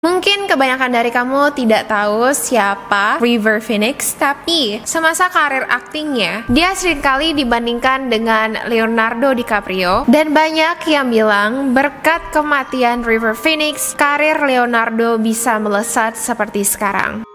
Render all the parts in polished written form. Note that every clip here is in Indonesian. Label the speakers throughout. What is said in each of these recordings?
Speaker 1: Mungkin kebanyakan dari kamu tidak tahu siapa River Phoenix, tapi semasa karir aktingnya, dia seringkali dibandingkan dengan Leonardo DiCaprio. Dan banyak yang bilang berkat kematian River Phoenix, karir Leonardo bisa melesat seperti sekarang.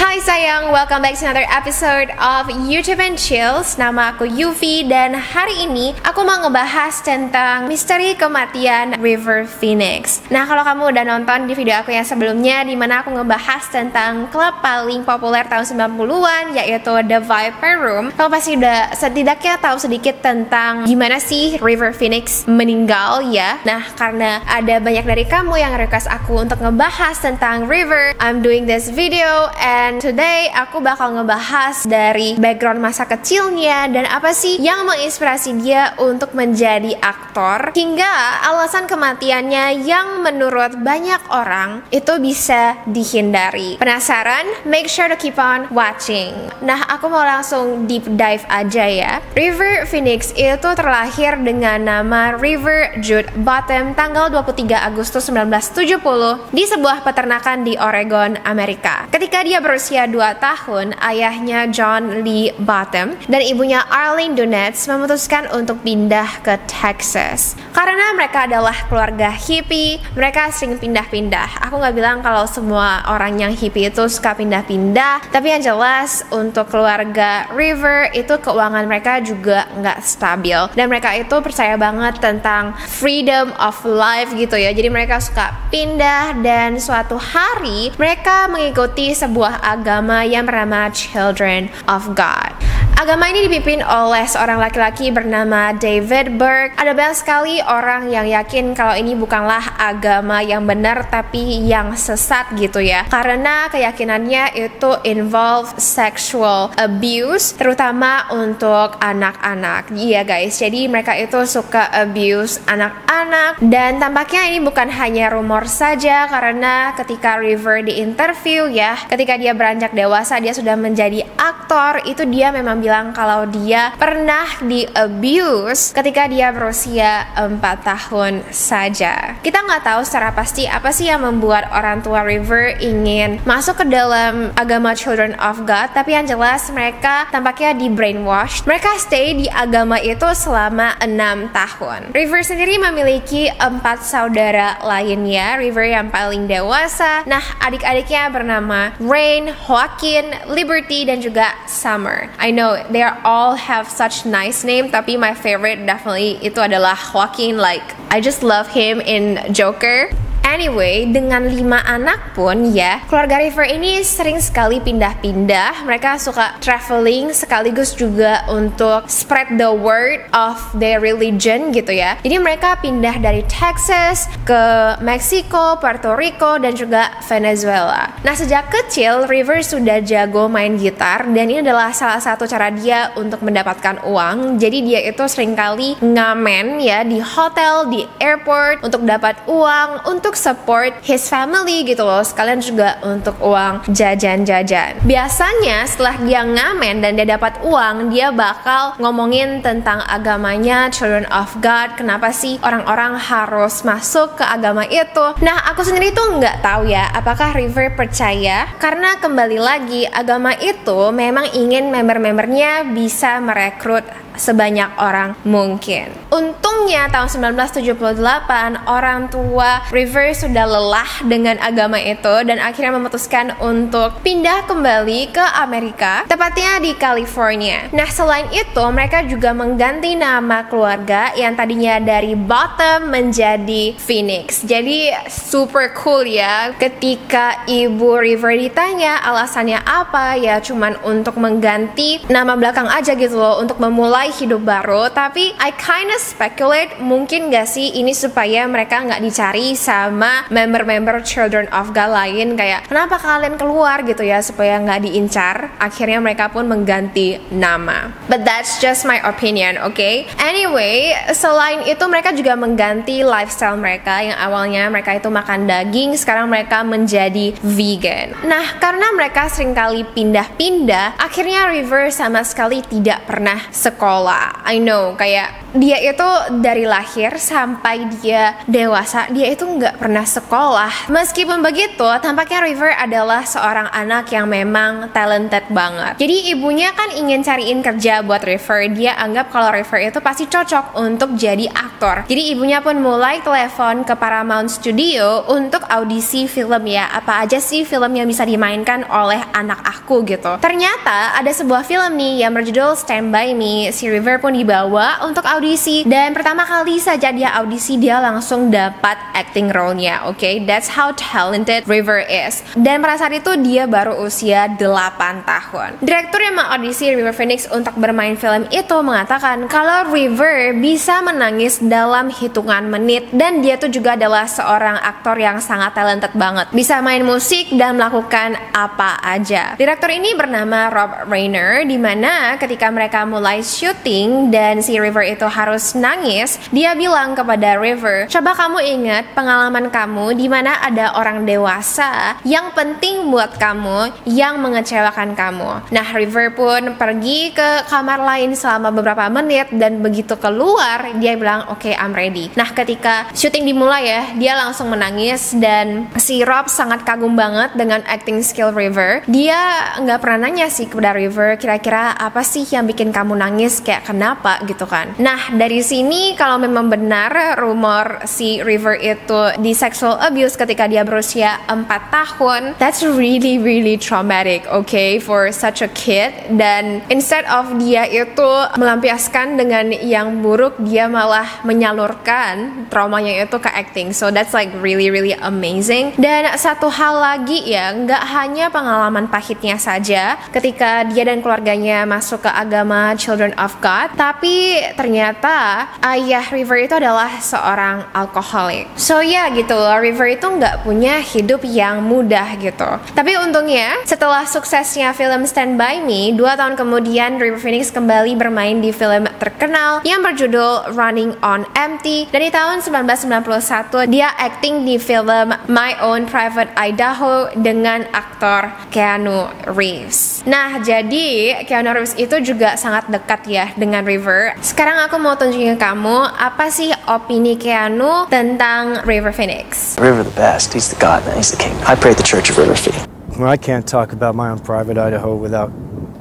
Speaker 1: Hai sayang, welcome back to another episode of YouTube and Chills. Nama aku Yuvi dan hari ini aku mau ngebahas tentang misteri kematian River Phoenix. Nah, kalau kamu udah nonton di video aku yang sebelumnya di mana aku ngebahas tentang klub paling populer tahun 90-an yaitu The Viper Room, kamu pasti udah setidaknya tahu sedikit tentang gimana sih River Phoenix meninggal ya. Nah, karena ada banyak dari kamu yang request aku untuk ngebahas tentang River, I'm doing this video and today aku bakal ngebahas dari background masa kecilnya dan apa sih yang menginspirasi dia untuk menjadi aktor hingga alasan kematiannya yang menurut banyak orang itu bisa dihindari. Penasaran? Make sure to keep on watching. Nah, aku mau langsung deep dive aja ya. River Phoenix itu terlahir dengan nama River Jude Bottom tanggal 23 Agustus 1970 di sebuah peternakan di Oregon, Amerika. Ketika dia berusia 2 tahun, ayahnya John Lee Bottom dan ibunya Arlene Dunetz memutuskan untuk pindah ke Texas. Karena mereka adalah keluarga hippie, mereka sering pindah-pindah. Aku nggak bilang kalau semua orang yang hippie itu suka pindah-pindah, tapi yang jelas untuk keluarga River itu keuangan mereka juga nggak stabil. Dan mereka itu percaya banget tentang freedom of life gitu ya. Jadi mereka suka pindah dan suatu hari mereka mengikuti sebuah agama yang bernama Children of God. Agama ini dipimpin oleh seorang laki-laki bernama David Burke. Ada banyak sekali orang yang yakin kalau ini bukanlah agama yang benar tapi yang sesat gitu ya. Karena keyakinannya itu involve sexual abuse, terutama untuk anak-anak. Iya guys, jadi mereka itu suka abuse anak-anak. Dan tampaknya ini bukan hanya rumor saja karena ketika River diinterview ya, ketika dia beranjak dewasa, dia sudah menjadi aktor, itu dia memang bilang kalau dia pernah di-abuse ketika dia berusia 4 tahun saja. Kita nggak tahu secara pasti apa sih yang membuat orang tua River ingin masuk ke dalam agama Children of God, tapi yang jelas mereka tampaknya di-brainwash. Mereka stay di agama itu selama 6 tahun. River sendiri memiliki 4 saudara lainnya. River yang paling dewasa. Nah, adik-adiknya bernama Rain, Joaquin, Liberty, dan juga Summer. I know they all have such nice name, tapi my favorite definitely itu adalah Joaquin. Like, I just love him in Joker. Anyway, dengan 5 anak pun ya, keluarga River ini sering sekali pindah-pindah. Mereka suka traveling sekaligus juga untuk spread the word of their religion gitu ya. Jadi mereka pindah dari Texas ke Meksiko, Puerto Rico, dan juga Venezuela. Nah, sejak kecil River sudah jago main gitar dan ini adalah salah satu cara dia untuk mendapatkan uang. Jadi dia itu seringkali ngamen ya di hotel, di airport untuk dapat uang, untuk support his family gitu loh, sekalian juga untuk uang jajan-jajan. Biasanya setelah dia ngamen dan dia dapat uang, dia bakal ngomongin tentang agamanya Children of God. Kenapa sih orang-orang harus masuk ke agama itu? Nah, aku sendiri tuh nggak tahu ya apakah River percaya, karena kembali lagi agama itu memang ingin member-membernya bisa merekrut sebanyak orang mungkin. Untungnya tahun 1978 orang tua River sudah lelah dengan agama itu dan akhirnya memutuskan untuk pindah kembali ke Amerika, tepatnya di California. Nah, selain itu mereka juga mengganti nama keluarga yang tadinya dari Bottom menjadi Phoenix. Jadi super cool ya ketika ibu River ditanya alasannya apa, ya cuman untuk mengganti nama belakang aja gitu loh, untuk memulai hidup baru. Tapi I kinda speculate mungkin gak sih ini supaya mereka nggak dicari sama member-member Children of God lain, kayak kenapa kalian keluar gitu ya, supaya nggak diincar. Akhirnya mereka pun mengganti nama. But that's just my opinion, okay? Anyway, selain itu mereka juga mengganti lifestyle mereka. Yang awalnya mereka itu makan daging, sekarang mereka menjadi vegan. Nah, karena mereka seringkali pindah-pindah, akhirnya River sama sekali tidak pernah sekolah sekolah. I know, kayak dia itu dari lahir sampai dia dewasa, dia itu nggak pernah sekolah. Meskipun begitu, tampaknya River adalah seorang anak yang memang talented banget. Jadi ibunya kan ingin cariin kerja buat River. Dia anggap kalau River itu pasti cocok untuk jadi aktor. Jadi ibunya pun mulai telepon ke Paramount Studio untuk audisi film ya. Apa aja sih film yang bisa dimainkan oleh anak aku gitu. Ternyata ada sebuah film nih yang berjudul Stand By Me. Si River pun dibawa untuk audisi, dan pertama kali saja dia audisi dia langsung dapat acting role-nya. Oke, that's how talented River is. Dan pada saat itu dia baru usia 8 tahun. Direktur yang mengaudisi River Phoenix untuk bermain film itu mengatakan kalau River bisa menangis dalam hitungan menit, dan dia tuh juga adalah seorang aktor yang sangat talented banget, bisa main musik dan melakukan apa aja. Direktur ini bernama Rob Reiner, di mana ketika mereka mulai syuting dan si River itu harus nangis, dia bilang kepada River, coba kamu ingat pengalaman kamu di mana ada orang dewasa yang penting buat kamu yang mengecewakan kamu. Nah, River pun pergi ke kamar lain selama beberapa menit, dan begitu keluar dia bilang oke, I'm ready. Nah, ketika syuting dimulai ya, dia langsung menangis, dan si Rob sangat kagum banget dengan acting skill River. Dia nggak pernah nanya sih kepada River, kira-kira apa sih yang bikin kamu nangis, kayak kenapa gitu kan. Nah, dari sini kalau memang benar rumor si River itu di sexual abuse ketika dia berusia 4 tahun, that's really traumatic, okay, for such a kid. Dan instead of dia itu melampiaskan dengan yang buruk, dia malah menyalurkan traumanya itu ke acting. So that's like really amazing. Dan satu hal lagi ya, nggak hanya pengalaman pahitnya saja ketika dia dan keluarganya masuk ke agama Children of God, tapi ternyata ayah River itu adalah seorang alkoholik. So ya gitu loh, River itu nggak punya hidup yang mudah gitu. Tapi untungnya setelah suksesnya film Stand By Me, 2 tahun kemudian River Phoenix kembali bermain di film terkenal yang berjudul Running on Empty, dan di tahun 1991 dia acting di film My Own Private Idaho dengan aktor Keanu Reeves. Nah, jadi Keanu Reeves itu juga sangat dekat ya dengan River. Sekarang aku mau tunjukin ke kamu apa sih opini Keanu tentang River Phoenix.
Speaker 2: River the best, he's the god, man, he's the king. I pray at the Church of River Phoenix.
Speaker 3: Well, I can't talk about My Own Private Idaho without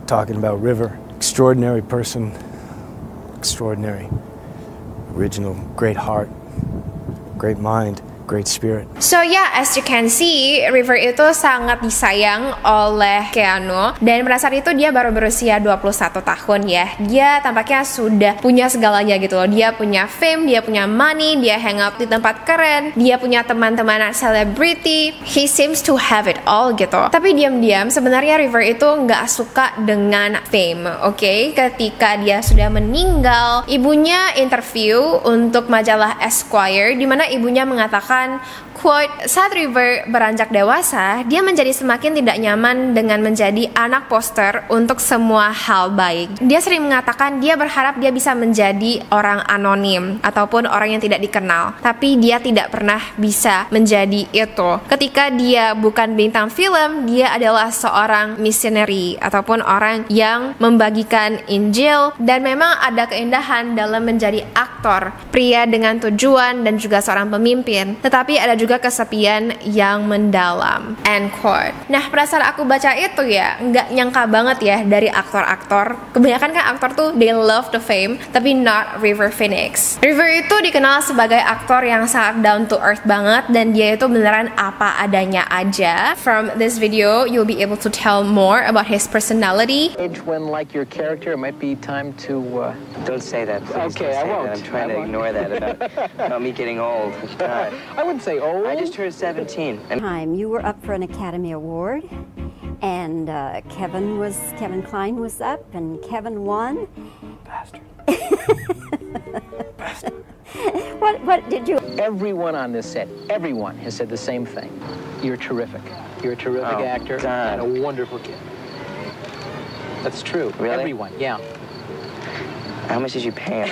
Speaker 3: talking about River. Extraordinary person, extraordinary, original, great heart, great mind, great spirit.
Speaker 1: So yeah, as you can see, River itu sangat disayang oleh Keanu, dan pada saat itu dia baru berusia 21 tahun ya. Dia tampaknya sudah punya segalanya gitu loh. Dia punya fame, dia punya money, dia hang out di tempat keren, dia punya teman-teman selebriti. He seems to have it all gitu. Tapi diam-diam sebenarnya River itu nggak suka dengan fame, oke? Ketika dia sudah meninggal, ibunya interview untuk majalah Esquire, di mana ibunya mengatakan, quote, saat River beranjak dewasa, dia menjadi semakin tidak nyaman dengan menjadi anak poster untuk semua hal baik. Dia sering mengatakan dia berharap dia bisa menjadi orang anonim ataupun orang yang tidak dikenal, tapi dia tidak pernah bisa menjadi itu. Ketika dia bukan bintang film, dia adalah seorang missionary ataupun orang yang membagikan Injil, dan memang ada keindahan dalam menjadi aktor, pria dengan tujuan dan juga seorang pemimpin. Tetapi ada juga kesepian yang mendalam, end quote. Nah, pada saat aku baca itu ya, nggak nyangka banget ya dari aktor-aktor. Kebanyakan kan aktor tuh they love the fame, tapi not River Phoenix. River itu dikenal sebagai aktor yang sangat down to earth banget, dan dia itu beneran apa adanya aja. From this video, you'll be able to tell more about his personality.
Speaker 4: When like your character, it might be time to.
Speaker 2: Don't say that, please.
Speaker 4: Okay, I won't.
Speaker 2: I'm trying to ignore that about me getting old. God.
Speaker 4: I wouldn't say old.
Speaker 2: I just turned 17.
Speaker 5: Time you were up for an Academy Award, and Kevin Kline was up, and Kevin won.
Speaker 2: Bastard.
Speaker 5: Bastard. What did you?
Speaker 4: Everyone on this set, everyone has said the same thing. You're terrific. You're a terrific actor and a wonderful kid. That's true.
Speaker 2: Really?
Speaker 4: Everyone, yeah.
Speaker 2: How much did you pay him?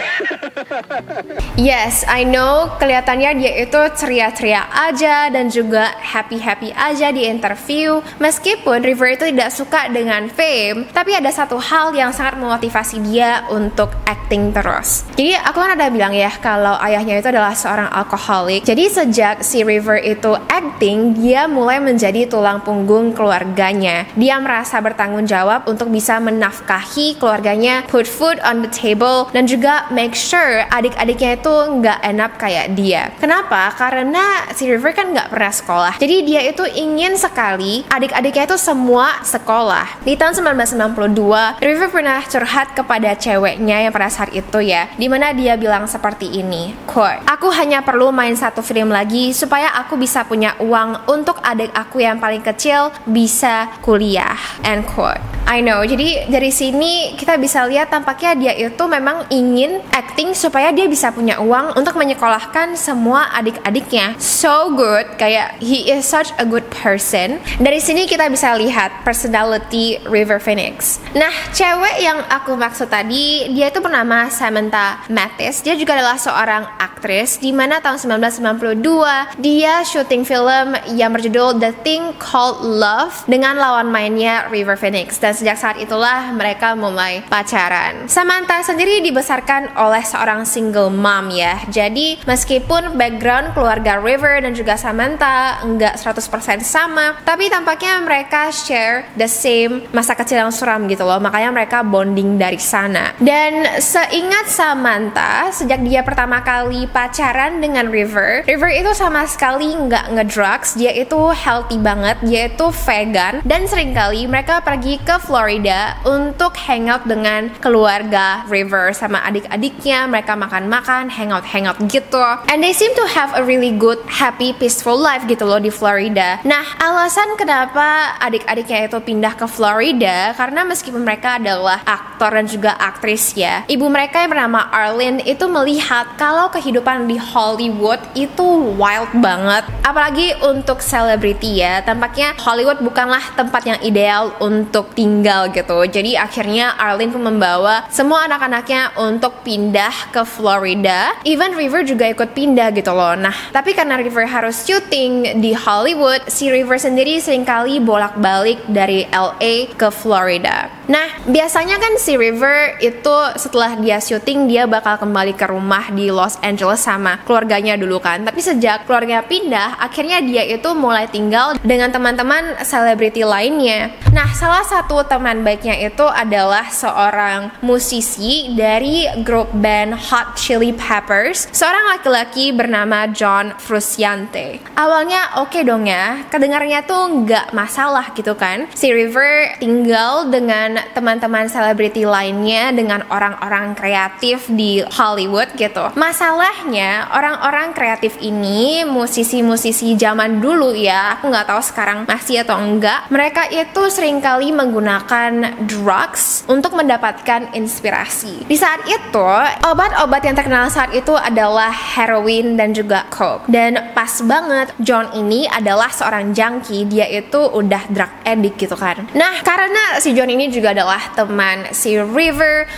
Speaker 1: Yes, I know kelihatannya dia itu ceria-ceria aja dan juga happy-happy aja di interview. Meskipun River itu tidak suka dengan fame, tapi ada satu hal yang sangat memotivasi dia untuk acting terus. Jadi aku kan ada bilang ya kalau ayahnya itu adalah seorang alkoholik. Jadi sejak si River itu acting, dia mulai menjadi tulang punggung keluarganya. Dia merasa bertanggung jawab untuk bisa menafkahi keluarganya, put food on the table, dan juga make sure adik-adiknya itu nggak end up kayak dia. Kenapa? Karena si River kan nggak pernah sekolah. Jadi dia itu ingin sekali adik-adiknya itu semua sekolah. Di tahun 1992, River pernah curhat kepada ceweknya yang pada saat itu ya, dimana dia bilang seperti ini, quote, "Aku hanya perlu main satu film lagi supaya aku bisa punya uang untuk adik aku yang paling kecil bisa kuliah," end quote. I know, jadi dari sini kita bisa lihat tampaknya dia itu memang ingin acting supaya dia bisa punya uang untuk menyekolahkan semua adik-adiknya. So good, kayak he is such a good person. Dari sini kita bisa lihat personality River Phoenix. Nah, cewek yang aku maksud tadi, dia itu bernama Samantha Mathis. Dia juga adalah seorang aktris, di mana tahun 1992 dia syuting film yang berjudul The Thing Called Love dengan lawan mainnya River Phoenix. Dan sejak saat itulah mereka mulai pacaran. Samantha sendiri dibesarkan oleh seorang single mom ya. Jadi meskipun background keluarga River dan juga Samantha enggak 100% sama, tapi tampaknya mereka share the same masa kecil yang suram gitu loh. Makanya mereka bonding dari sana. Dan seingat Samantha, sejak dia pertama kali pacaran dengan River itu sama sekali nggak ngedrugs. Dia itu healthy banget, dia itu vegan, dan seringkali mereka pergi ke Florida untuk hangout dengan keluarga River sama adik-adiknya. Mereka makan-makan, hangout gitu. And they seem to have a really good, happy, peaceful life gitu loh di Florida. Nah, alasan kenapa adik-adiknya itu pindah ke Florida karena meskipun mereka adalah aktor dan juga aktris ya, ibu mereka yang bernama Arlene itu melihat kalau kehidupan di Hollywood itu wild banget. Apalagi untuk selebriti ya, tampaknya Hollywood bukanlah tempat yang ideal untuk tinggal gitu. Jadi akhirnya Arlene pun membawa semua anak-anaknya untuk pindah ke Florida. Even River juga ikut pindah gitu loh. Nah, tapi karena River harus syuting di Hollywood, si River sendiri seringkali bolak-balik dari LA ke Florida. Nah, biasanya kan si River itu setelah dia syuting, dia bakal kembali ke rumah di Los Angeles sama keluarganya dulu kan. Tapi sejak keluarga pindah, akhirnya dia itu mulai tinggal dengan teman-teman selebriti lainnya. Nah, salah satu teman baiknya itu adalah seorang musisi dari grup band Hot Chili Peppers, seorang laki-laki bernama John Frusciante. Awalnya oke dong ya, kedengarnya tuh nggak masalah gitu kan. Si River tinggal dengan teman-teman selebriti lainnya, dengan orang-orang kreatif di Hollywood gitu. Masalahnya orang-orang kreatif ini, musisi-musisi zaman dulu ya, aku nggak tahu sekarang masih atau enggak, mereka itu seringkali menggunakan drugs untuk mendapatkan inspirasi. Di saat itu, obat-obat yang terkenal saat itu adalah heroin dan juga coke. Dan pas banget, John ini adalah seorang junkie, dia itu udah drug addict gitu kan. Nah, karena si John ini juga adalah teman si River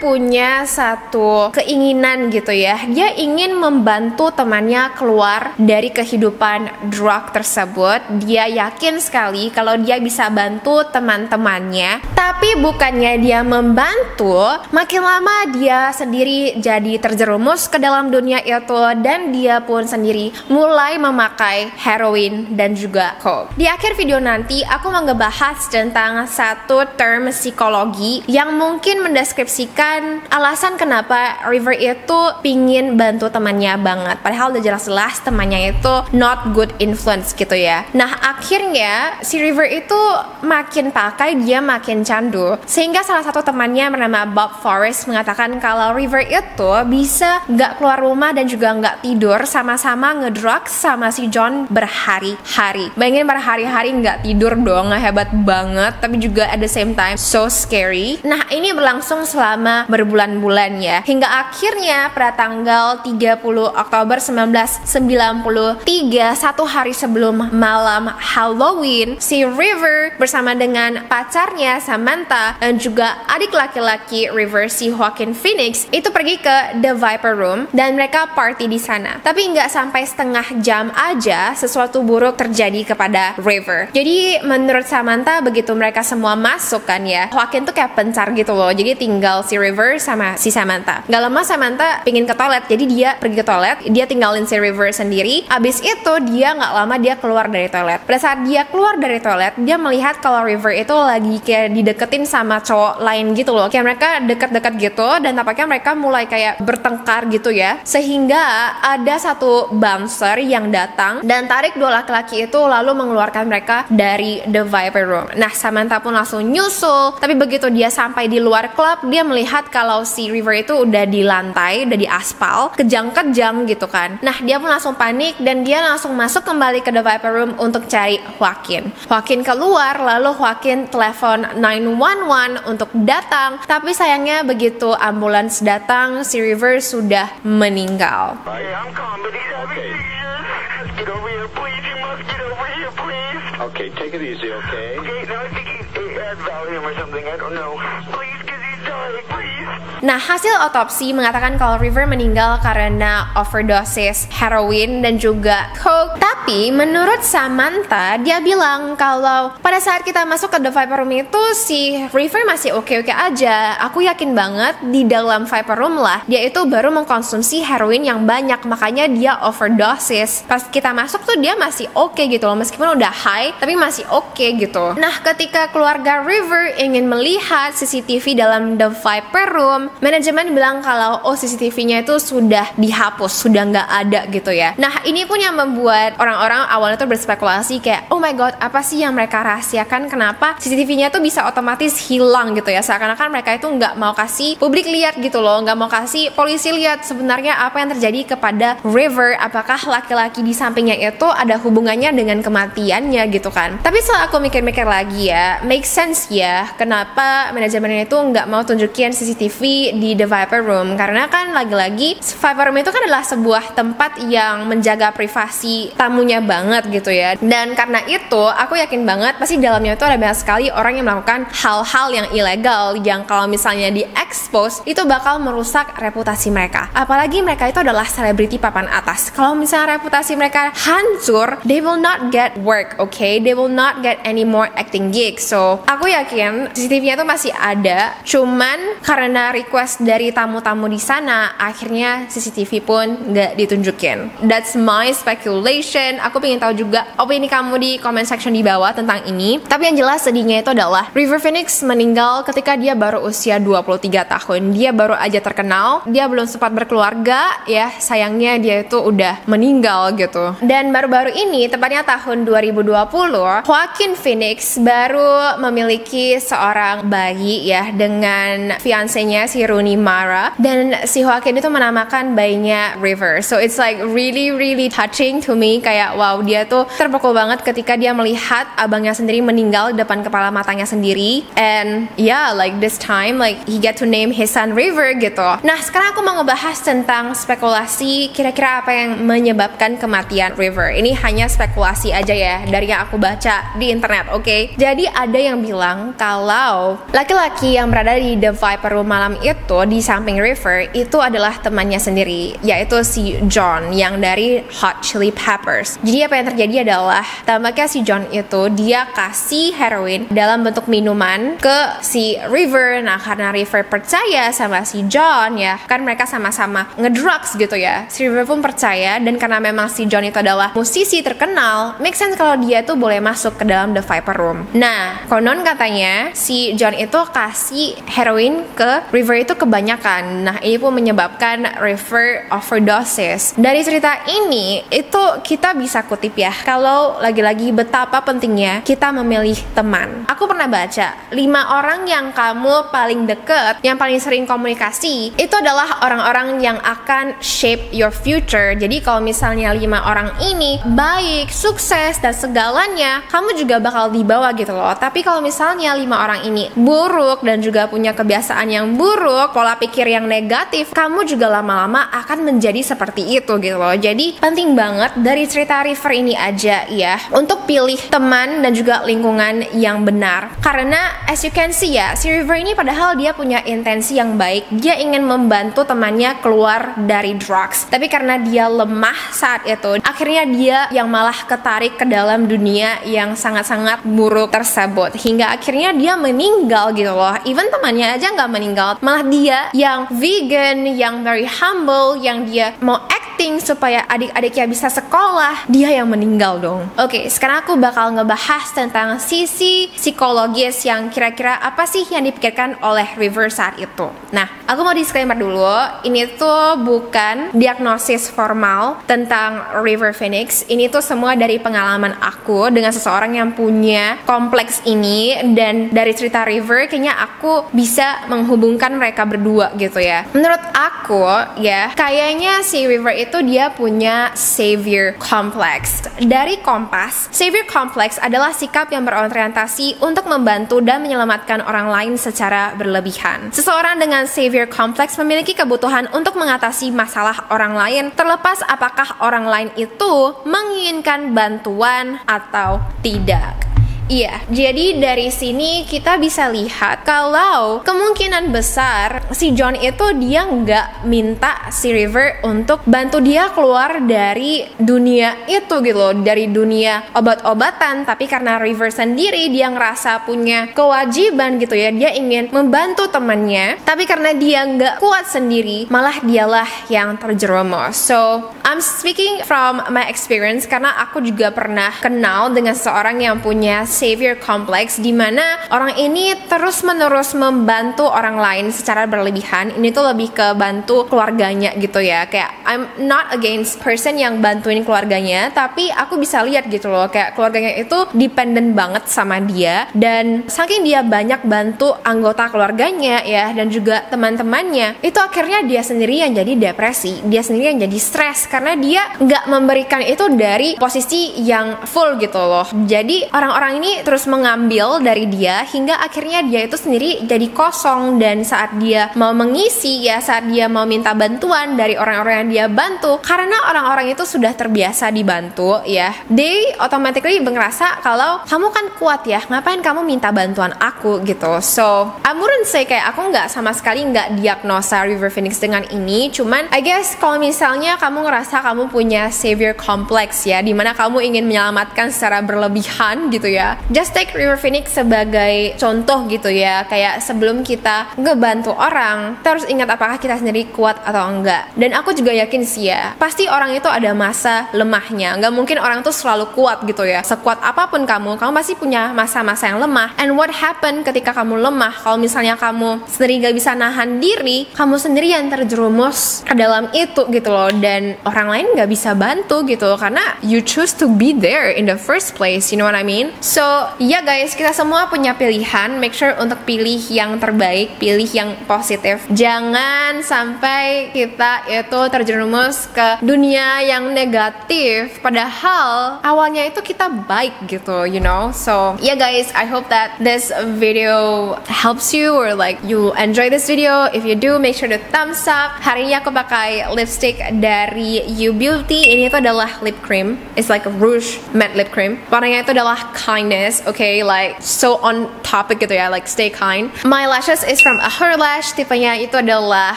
Speaker 1: punya satu keinginan gitu ya. Dia ingin membantu temannya keluar dari kehidupan drug tersebut. Dia yakin sekali kalau dia bisa bantu teman-temannya. Tapi bukannya dia membantu, makin lama dia sendiri jadi terjerumus ke dalam dunia itu, dan dia pun sendiri mulai memakai heroin dan juga coke. Di akhir video nanti aku mau ngebahas tentang satu term psikologi yang mungkin mendeskripsikan alasan kenapa River itu pingin bantu temannya banget, padahal udah jelas-jelas temannya itu not good influence gitu ya. Nah, akhirnya si River itu makin pakai, dia makin candu, sehingga salah satu temannya bernama Bob Forrest mengatakan kalau River itu bisa nggak keluar rumah dan juga nggak tidur, sama-sama ngedrugs sama si John berhari-hari. Bayangin berhari-hari nggak tidur dong, hebat banget, tapi juga at the same time so scary. Nah, ini berlangsung selama berbulan-bulan ya, hingga akhirnya pada tanggal 30 Oktober 1993, satu hari sebelum malam Halloween, si River bersama dengan pacar pacarnya Samantha dan juga adik laki-laki River, si Joaquin Phoenix, itu pergi ke The Viper Room dan mereka party di sana. Tapi nggak sampai setengah jam aja sesuatu buruk terjadi kepada River. Jadi menurut Samantha, begitu mereka semua masuk kan ya, Joaquin tuh kayak pencar gitu loh. Jadi tinggal si River sama si Samantha. Gak lama Samantha pingin ke toilet, jadi dia pergi ke toilet, dia tinggalin si River sendiri. Abis itu dia nggak lama dia keluar dari toilet. Pada saat dia keluar dari toilet, dia melihat kalau River itu lagi kayak dideketin sama cowok lain gitu loh. Kayak mereka deket-deket gitu dan tampaknya mereka mulai kayak bertengkar gitu ya. Sehingga ada satu bouncer yang datang dan tarik dua laki-laki itu lalu mengeluarkan mereka dari The Viper Room. Nah, Samantha pun langsung nyusul. Tapi begitu dia sampai di luar klub, dia melihat kalau si River itu udah di lantai, udah di aspal, kejang-kejang gitu kan. Nah, dia pun langsung panik dan dia langsung masuk kembali ke The Viper Room untuk cari Joaquin. Joaquin keluar, lalu Joaquin telepon 911 untuk datang. Tapi sayangnya begitu ambulans datang, si River sudah meninggal.
Speaker 6: Hey, I'm calm, but he's having seizures. Get over here, please. You must get over here, please.
Speaker 7: Okay, take it easy, okay?
Speaker 6: Okay, now I think he had Valium or something. I don't know. Please, because he's dying, please.
Speaker 1: Nah, hasil otopsi mengatakan kalau River meninggal karena overdosis heroin dan juga coke. Tapi menurut Samantha, dia bilang kalau pada saat kita masuk ke The Viper Room itu si River masih oke-oke aja. Aku yakin banget di dalam Viper Room lah, dia itu baru mengkonsumsi heroin yang banyak, makanya dia overdosis. Pas kita masuk tuh dia masih oke gitu loh, meskipun udah high tapi masih oke gitu. Nah, ketika keluarga River ingin melihat CCTV dalam The Viper Room, manajemen bilang kalau CCTV-nya itu sudah dihapus, sudah nggak ada gitu ya. Nah, ini pun yang membuat orang-orang awalnya tuh berspekulasi kayak, oh my god, apa sih yang mereka rahasiakan, kenapa CCTV-nya tuh bisa otomatis hilang gitu ya. Seakan-akan mereka itu nggak mau kasih publik lihat gitu loh, nggak mau kasih polisi lihat sebenarnya apa yang terjadi kepada River, apakah laki-laki di sampingnya itu ada hubungannya dengan kematiannya gitu kan. Tapi setelah aku mikir-mikir lagi ya, make sense ya kenapa manajemen itu nggak mau tunjukin CCTV di The Viper Room, karena kan lagi-lagi Viper Room itu kan adalah sebuah tempat yang menjaga privasi tamunya banget gitu ya. Dan karena itu aku yakin banget pasti dalamnya itu ada banyak sekali orang yang melakukan hal-hal yang ilegal yang kalau misalnya di-expose itu bakal merusak reputasi mereka. Apalagi mereka itu adalah selebriti papan atas. Kalau misalnya reputasi mereka hancur, they will not get work, okay? They will not get any more acting gigs. So aku yakin CCTV-nya itu masih ada, cuman karena request dari tamu-tamu di sana, akhirnya CCTV pun nggak ditunjukin. That's my speculation. Aku pengen tahu juga opini kamu di comment section di bawah tentang ini. Tapi yang jelas sedihnya itu adalah River Phoenix meninggal ketika dia baru usia 23 tahun. Dia baru aja terkenal, dia belum sempat berkeluarga ya. Sayangnya dia itu udah meninggal gitu. Dan baru-baru ini, tepatnya tahun 2020, Joaquin Phoenix baru memiliki seorang bayi ya dengan fiancenya si Rooney Mara, dan si Joaquin itu menamakan bayinya River. So it's like really touching to me, kayak wow, dia tuh terpukul banget ketika dia melihat abangnya sendiri meninggal di depan kepala matanya sendiri. And yeah, like this time like he get to name his son River gitu. Nah, sekarang aku mau ngebahas tentang spekulasi kira-kira apa yang menyebabkan kematian River. Ini hanya spekulasi aja ya dari yang aku baca di internet, oke? Jadi ada yang bilang kalau laki-laki yang berada di The Viper Room malam itu di samping River itu adalah temannya sendiri, yaitu si John yang dari Hot Chili Peppers. Jadi apa yang terjadi adalah tampaknya si John itu dia kasih heroin dalam bentuk minuman ke si River. Nah, karena River percaya sama si John ya, kan mereka sama-sama ngedrugs gitu ya. Si River pun percaya, dan karena memang si John itu adalah musisi terkenal, make sense kalau dia tuh boleh masuk ke dalam The Viper Room. Nah, konon katanya si John itu kasih heroin ke River itu kebanyakan. Nah, ini pun menyebabkan River overdosis. Dari cerita ini itu kita bisa kutip ya, kalau lagi-lagi betapa pentingnya kita memilih teman. Aku pernah baca 5 orang yang kamu paling deket, yang paling sering komunikasi, itu adalah orang-orang yang akan shape your future. Jadi kalau misalnya 5 orang ini baik, sukses dan segalanya, kamu juga bakal dibawa gitu loh. Tapi kalau misalnya 5 orang ini buruk dan juga punya kebiasaan yang buruk, buruk, pola pikir yang negatif, kamu juga lama-lama akan menjadi seperti itu gitu loh. Jadi penting banget dari cerita River ini aja ya, untuk pilih teman dan juga lingkungan yang benar. Karena as you can see ya, si River ini padahal dia punya intensi yang baik, dia ingin membantu temannya keluar dari drugs. Tapi karena dia lemah saat itu, akhirnya dia yang malah ketarik ke dalam dunia yang sangat-sangat buruk tersebut, hingga akhirnya dia meninggal gitu loh. Even temannya aja nggak meninggal, malah dia yang vegan, yang very humble, yang dia mau acting supaya adik-adiknya bisa sekolah, dia yang meninggal dong. Oke, sekarang aku bakal ngebahas tentang sisi psikologis yang kira-kira apa sih yang dipikirkan oleh River saat itu. Nah, aku mau disclaimer dulu, ini tuh bukan diagnosis formal tentang River Phoenix. Ini tuh semua dari pengalaman aku dengan seseorang yang punya kompleks ini, dan dari cerita River kayaknya aku bisa menghubungkan mereka berdua gitu ya. Menurut aku ya, kayaknya si River itu dia punya savior complex. Dari Kompas, savior complex adalah sikap yang berorientasi untuk membantu dan menyelamatkan orang lain secara berlebihan. Seseorang dengan savior complex memiliki kebutuhan untuk mengatasi masalah orang lain, terlepas apakah orang lain itu menginginkan bantuan atau tidak. Iya, jadi dari sini kita bisa lihat kalau kemungkinan besar si John itu dia nggak minta si River untuk bantu dia keluar dari dunia itu gitu loh, dari dunia obat-obatan. Tapi karena River sendiri dia ngerasa punya kewajiban gitu ya, dia ingin membantu temannya. Tapi karena dia nggak kuat sendiri, malah dialah yang terjerumus. So, I'm speaking from my experience karena aku juga pernah kenal dengan seorang yang punya savior complex, di mana orang ini terus-menerus membantu orang lain secara berlebihan. Ini tuh lebih ke bantu keluarganya gitu ya. Kayak I'm not against person yang bantuin keluarganya, tapi aku bisa lihat gitu loh, kayak keluarganya itu dependent banget sama dia, dan saking dia banyak bantu anggota keluarganya ya, dan juga teman-temannya, itu akhirnya dia sendiri yang jadi depresi, dia sendiri yang jadi stres karena dia nggak memberikan itu dari posisi yang full gitu loh. Jadi orang-orang ini terus mengambil dari dia hingga akhirnya dia itu sendiri jadi kosong, dan saat dia mau mengisi ya, saat dia mau minta bantuan dari orang-orang yang dia bantu, karena orang-orang itu sudah terbiasa dibantu ya, they automatically ngerasa kalau kamu kan kuat ya, ngapain kamu minta bantuan aku gitu. So I wouldn't say kayak aku nggak sama sekali nggak diagnosa River Phoenix dengan ini, cuman I guess kalau misalnya kamu ngerasa kamu punya savior complex ya, dimana kamu ingin menyelamatkan secara berlebihan gitu ya, just take River Phoenix sebagai contoh gitu ya. Kayak sebelum kita ngebantu orang, kita harus ingat apakah kita sendiri kuat atau enggak. Dan aku juga yakin sih ya, pasti orang itu ada masa lemahnya. Nggak mungkin orang tuh selalu kuat gitu ya. Sekuat apapun kamu pasti punya masa-masa yang lemah. And what happen ketika kamu lemah? Kalau misalnya kamu sendiri nggak bisa nahan diri, kamu sendiri yang terjerumus ke dalam itu gitu loh, dan orang lain nggak bisa bantu gitu, karena you choose to be there in the first place, you know what I mean? So ya guys, kita semua punya pilihan. Make sure untuk pilih yang terbaik, pilih yang positif. Jangan sampai kita itu terjerumus ke dunia yang negatif, padahal awalnya itu kita baik gitu, you know. So yeah guys, I hope that this video helps you, or like you enjoy this video. If you do, make sure to thumbs up. Hari ini aku pakai lipstick dari You Beauty. Ini tuh adalah lip cream. It's like a rouge matte lip cream. Warnanya itu adalah kindness. Okay, like so on topic gitu ya, like stay kind. My lashes is from Her Lash, tipenya itu adalah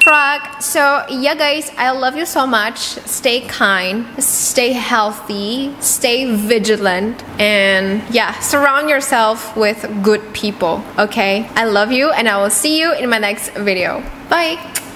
Speaker 1: frog. So yeah guys, I love you so much. Stay kind, stay healthy, stay vigilant, and yeah, surround yourself with good people. Okay, I love you, and I will see you in my next video. Bye.